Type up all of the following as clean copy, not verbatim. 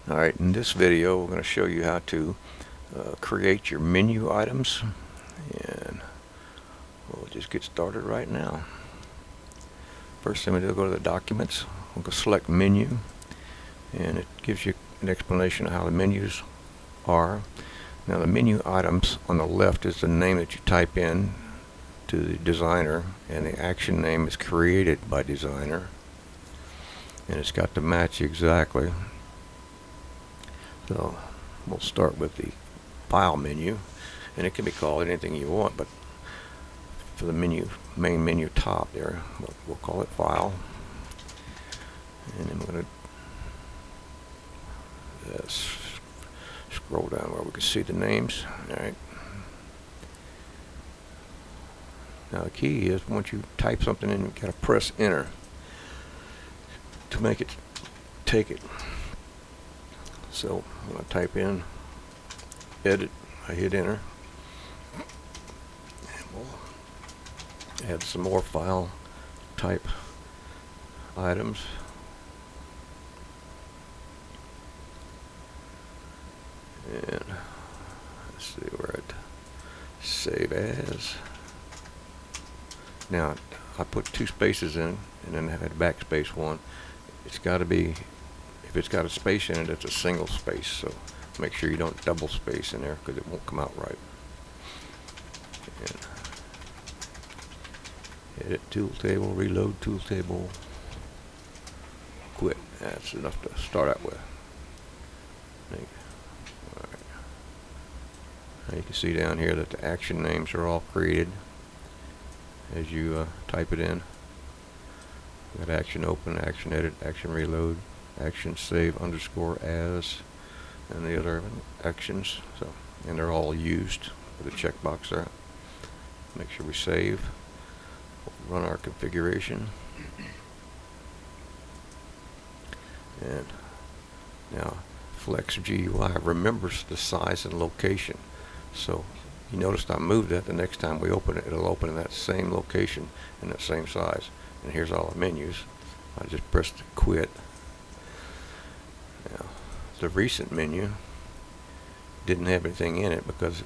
Alright, in this video we're going to show you how to create your menu items, and we'll just get started right now. First thing we do, go to the documents, we'll go select menu, and it gives you an explanation of how the menus are. Now the menu items on the left is the name that you type in to the designer, and the action name is created by designer, and it's got to match exactly. So we'll start with the file menu, and it can be called anything you want, but for the main menu top there, we'll call it file. And then we're going to scroll down where we can see the names. Alright. Now the key is, once you type something in, you've got to press enter to make it take it. So I'm going to type in edit, I hit enter, and we'll add some more file type items. And let's see, we're at save as. Now I put 2 spaces in, and then I had backspace 1. It's got to be, if it's got a space in it, it's a single space, so make sure you don't double space in there because it won't come out right. And edit tool table, reload tool table, quit. That's enough to start out with. Alright. Now you can see down here that the action names are all created as you type it in. Got action open, action edit, action reload, action save underscore as, and the other actions. So, and they're all used with a checkbox there. Make sure we save. We'll run our configuration. And now Flex GUI remembers the size and location. So you noticed I moved that. The next time we open it, it'll open in that same location and that same size. And here's all the menus. I just pressed quit. Now the recent menu didn't have anything in it because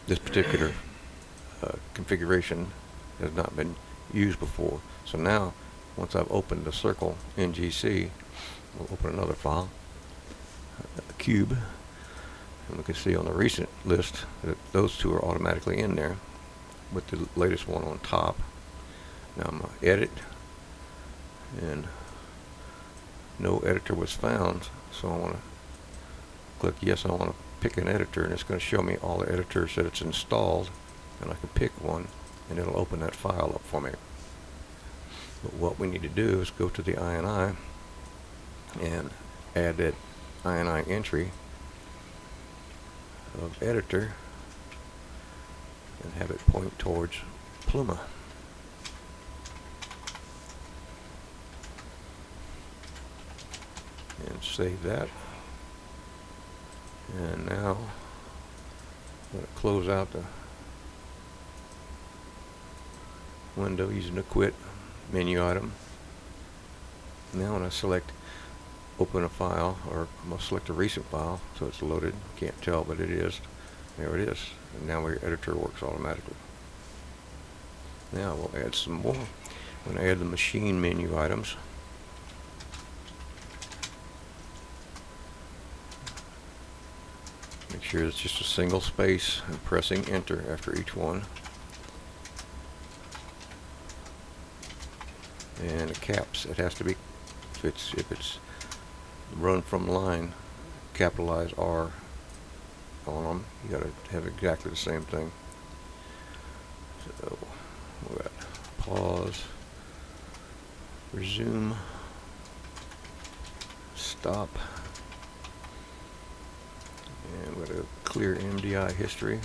this particular configuration has not been used before. So now, once I've opened the circle NGC, we'll open another file, a cube, and we can see on the recent list that those 2 are automatically in there with the latest one on top. Now I'm going to edit, and no editor was found, so I want to click yes. I want to pick an editor, and it's going to show me all the editors that it's installed, and I can pick one and it'll open that file up for me. But what we need to do is go to the INI and add that INI entry of editor and have it point towards Pluma. And save that. And now I'm going to close out the window using the quit menu item. Now when I select open a file, or I'm going to select a recent file so it's loaded. Can't tell, but it is. There it is. And now your editor works automatically. Now we'll add some more. I'm going to add the machine menu items. Make sure it's just a single space and pressing enter after each one. And the caps, it has to be, if it's run from line, capitalize R on them. You got to have exactly the same thing. So we'll pause, resume, stop, and we're going to clear MDI history,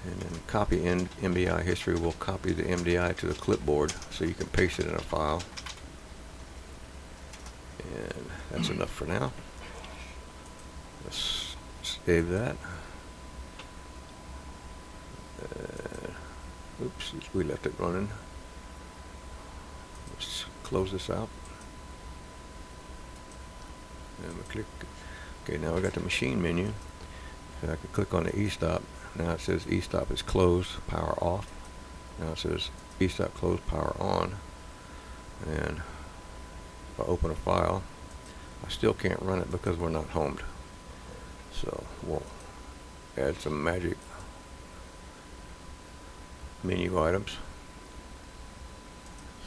and then copy MDI history. We'll copy the MDI to the clipboard so you can paste it in a file. And that's enough for now. Let's save that. Oops, we left it running. Let's close this out. And we click. Okay, now we got the machine menu. So I can click on the e-stop. Now it says e-stop is closed, power off. Now it says e-stop closed, power on. And if I open a file, I still can't run it because we're not homed. So we'll add some magic menu items.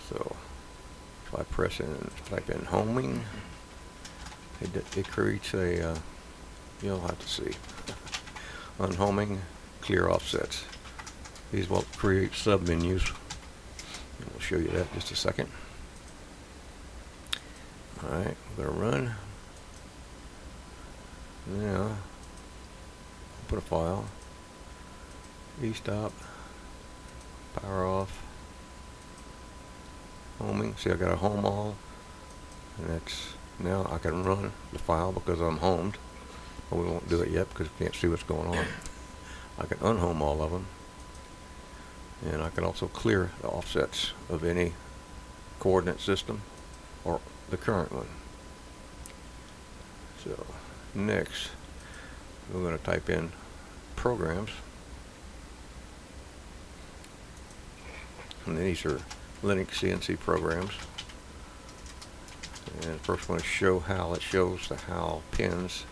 So if I press in, type in homing, it creates a, you'll have to see, unhoming, clear offsets. These will create submenus. And we'll show you that in just a second. Alright, we're going to run. Now, open a file, e-stop, power off, homing. See, I got a home all, and that's, now I can run the file because I'm homed, but we won't do it yet because we can't see what's going on. I can unhome all of them, and I can also clear the offsets of any coordinate system or the current one. So next we're going to type in programs, and these are Linux CNC programs. And the first one is show HAL. It shows the HAL pins,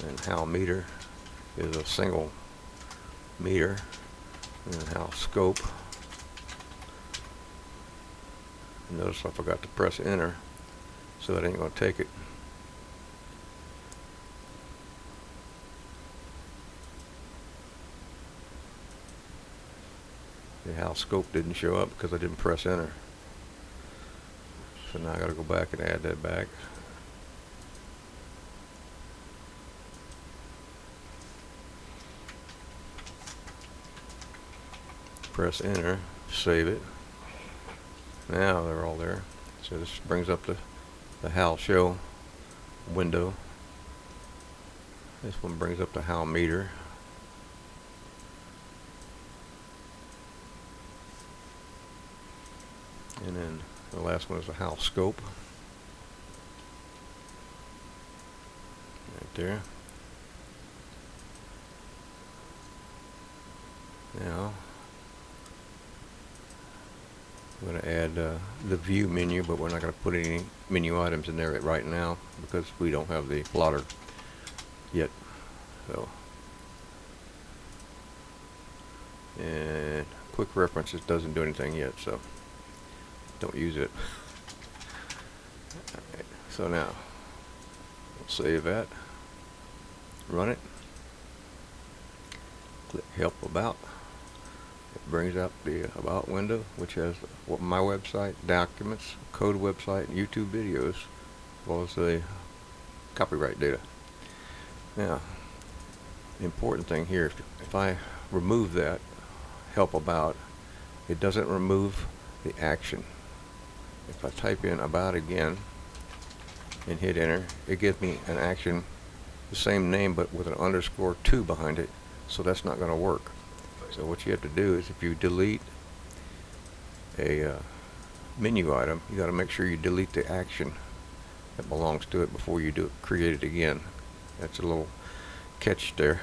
and HAL meter is a single meter, and HAL scope. And notice I forgot to press enter, so that ain't going to take it. The HAL scope didn't show up because I didn't press enter. So now I got to go back and add that back. Press enter, save it. Now they're all there. So this brings up the HAL show window. This one brings up the HAL meter. And then the last one is the HAL scope. Right there. Now I'm going to add the view menu, but we're not going to put any menu items in there right now because we don't have the plotter yet. So, and quick references doesn't do anything yet, so don't use it. Alright, so now we'll save that, run it, click help about. It brings up the about window, which has my website, documents, code website, and YouTube videos, as well as the copyright data. Now, the important thing here, if I remove that help about, it doesn't remove the action. If I type in about again and hit enter, it gives me an action, the same name but with an underscore 2 behind it, so that's not going to work. So what you have to do is, if you delete a menu item, you got to make sure you delete the action that belongs to it before you create it again. That's a little catch there.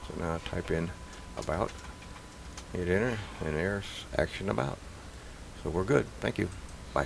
So now I type in about, hit enter, and there's action about. So we're good. Thank you. Bye.